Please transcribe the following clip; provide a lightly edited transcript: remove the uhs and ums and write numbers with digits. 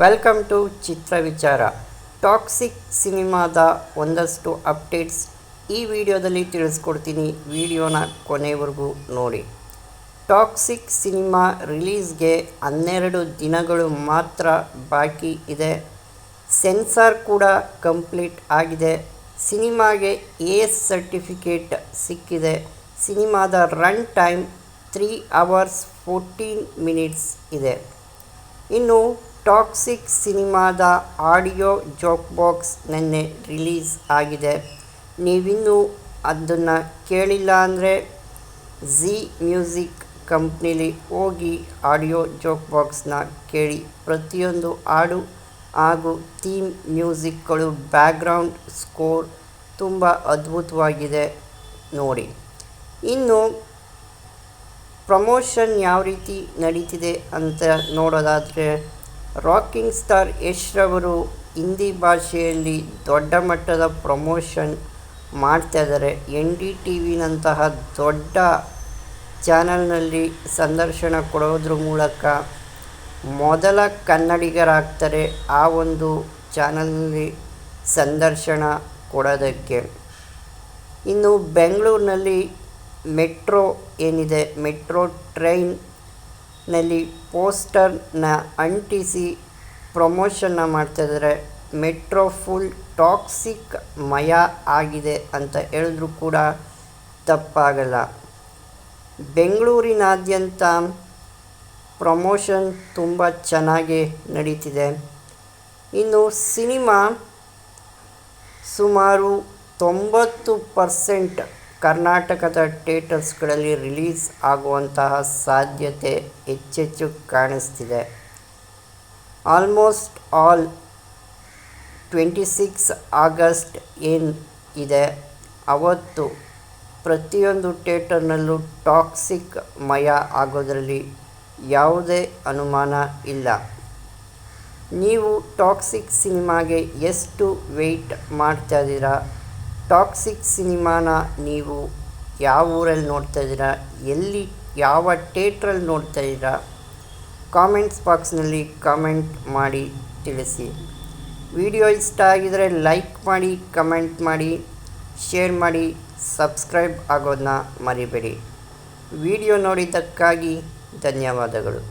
Welcome to ಚಿತ್ರ ವಿಚಾರ. Toxic ಸಿನಿಮಾದ ಒಂದಷ್ಟು ಅಪ್ಡೇಟ್ಸ್ ಈ ವಿಡಿಯೋದಲ್ಲಿ ತಿಳಿಸ್ಕೊಡ್ತೀನಿ. ವಿಡಿಯೋನ ಕೊನೆವರೆಗೂ ನೋಡಿ. ಟಾಕ್ಸಿಕ್ ಸಿನಿಮಾ ರಿಲೀಸ್ಗೆ 12 ದಿನಗಳು ಮಾತ್ರ ಬಾಕಿ ಇದೆ. ಸೆನ್ಸಾರ್ ಕೂಡ ಕಂಪ್ಲೀಟ್ ಆಗಿದೆ. ಸಿನಿಮಾಗೆ ಎ ಸರ್ಟಿಫಿಕೇಟ್ ಸಿಕ್ಕಿದೆ. ಸಿನಿಮಾದ ರನ್ ಟೈಮ್ 3 hours 14 minutes ಇದೆ. ಇನ್ನು ಟಾಕ್ಸಿಕ್ ಸಿನಿಮಾದ ಆಡಿಯೋ ಜೋಕ್ ಬಾಕ್ಸ್ ನಿನ್ನೆ ರಿಲೀಸ್ ಆಗಿದೆ. ನೀವಿನ್ನೂ ಅದನ್ನು ಕೇಳಿಲ್ಲ ಅಂದರೆ ಝೀ ಮ್ಯೂಸಿಕ್ ಕಂಪ್ನಿಲಿ ಹೋಗಿ ಆಡಿಯೋ ಜೋಕ್ ಬಾಕ್ಸ್ನ ಕೇಳಿ. ಪ್ರತಿಯೊಂದು ಹಾಡು ಹಾಗೂ ಥೀಮ್ ಮ್ಯೂಸಿಕ್ಗಳು, ಬ್ಯಾಕ್ಗ್ರೌಂಡ್ ಸ್ಕೋರ್ ತುಂಬ ಅದ್ಭುತವಾಗಿದೆ ನೋಡಿ. ಇನ್ನು ಪ್ರಮೋಷನ್ ಯಾವ ರೀತಿ ನಡೀತಿದೆ ಅಂತ ನೋಡೋದಾದರೆ, ರಾಕಿಂಗ್ ಸ್ಟಾರ್ ಯಶ್ ರವರು ಹಿಂದಿ ಭಾಷೆಯಲ್ಲಿ ದೊಡ್ಡ ಮಟ್ಟದ ಪ್ರಮೋಷನ್ ಮಾಡ್ತಾಯಿದ್ದಾರೆ. NDTVನಂತಹ ದೊಡ್ಡ ಚಾನಲ್ನಲ್ಲಿ ಸಂದರ್ಶನ ಕೊಡೋದ್ರ ಮೂಲಕ ಮೊದಲ ಕನ್ನಡಿಗರಾಗ್ತಾರೆ ಆ ಒಂದು ಚಾನಲ್ನಲ್ಲಿ ಸಂದರ್ಶನ ಕೊಡೋದಕ್ಕೆ. ಇನ್ನು ಬೆಂಗಳೂರಿನಲ್ಲಿ ಮೆಟ್ರೋ ಏನಿದೆ, ಮೆಟ್ರೋ ಟ್ರೈನ್ನಲ್ಲಿ ಪೋಸ್ಟರ್ನ ಅಂಟಿಸಿ ಪ್ರಮೋಷನ್ನ ಮಾಡ್ತಾಯಿದ್ದಾರೆ. ಮೆಟ್ರೋ ಫುಲ್ ಟಾಕ್ಸಿಕ್ ಮಯ ಆಗಿದೆ ಅಂತ ಹೇಳಿದ್ರೂ ಕೂಡ ತಪ್ಪಾಗಲ್ಲ. ಬೆಂಗಳೂರಿನಾದ್ಯಂತ ಪ್ರಮೋಷನ್ ತುಂಬ ಚೆನ್ನಾಗಿ ನಡೀತಿದೆ. ಇನ್ನು ಸಿನಿಮಾ ಸುಮಾರು 90% ಕರ್ನಾಟಕದ ಥಿಯೇಟರ್ಸ್ಗಳಲ್ಲಿ ರಿಲೀಸ್ ಆಗುವಂತಹ ಸಾಧ್ಯತೆ ಹೆಚ್ಚೆಚ್ಚು ಕಾಣಿಸ್ತಿದೆ. ಆಲ್ಮೋಸ್ಟ್ ಆಲ್ 26 ಆಗಸ್ಟ್ ಏನು ಇದೆ ಅವತ್ತು ಪ್ರತಿಯೊಂದು ಥಿಯೇಟರ್ನಲ್ಲೂ ಟಾಕ್ಸಿಕ್ ಮಯ ಆಗೋದರಲ್ಲಿ ಯಾವುದೇ ಅನುಮಾನ ಇಲ್ಲ. ನೀವು ಟಾಕ್ಸಿಕ್ ಸಿನಿಮಾಗೆ ಎಷ್ಟು ವೆಯ್ಟ್ ಮಾಡ್ತಾಯಿದ್ದೀರಾ? ಟಾಕ್ಸಿಕ್ ಸಿನಿಮಾನ ನೀವು ಯಾವ ಊರಲ್ಲಿ ನೋಡ್ತಾಯಿದ್ದೀರಾ? ಎಲ್ಲಿ, ಯಾವ ಥಿಯೇಟ್ರಲ್ಲಿ ನೋಡ್ತಾಯಿದ್ದೀರಾ? ಕಾಮೆಂಟ್ಸ್ ಬಾಕ್ಸ್ನಲ್ಲಿ ಕಾಮೆಂಟ್ ಮಾಡಿ ತಿಳಿಸಿ. ವಿಡಿಯೋ ಇಷ್ಟ ಆಗಿದರೆ ಲೈಕ್ ಮಾಡಿ, ಕಮೆಂಟ್ ಮಾಡಿ, ಶೇರ್ ಮಾಡಿ, ಸಬ್ಸ್ಕ್ರೈಬ್ ಆಗೋದನ್ನ ಮರಿಬೇಡಿ. ವಿಡಿಯೋ ನೋಡಿದ್ದಕ್ಕಾಗಿ ಧನ್ಯವಾದಗಳು.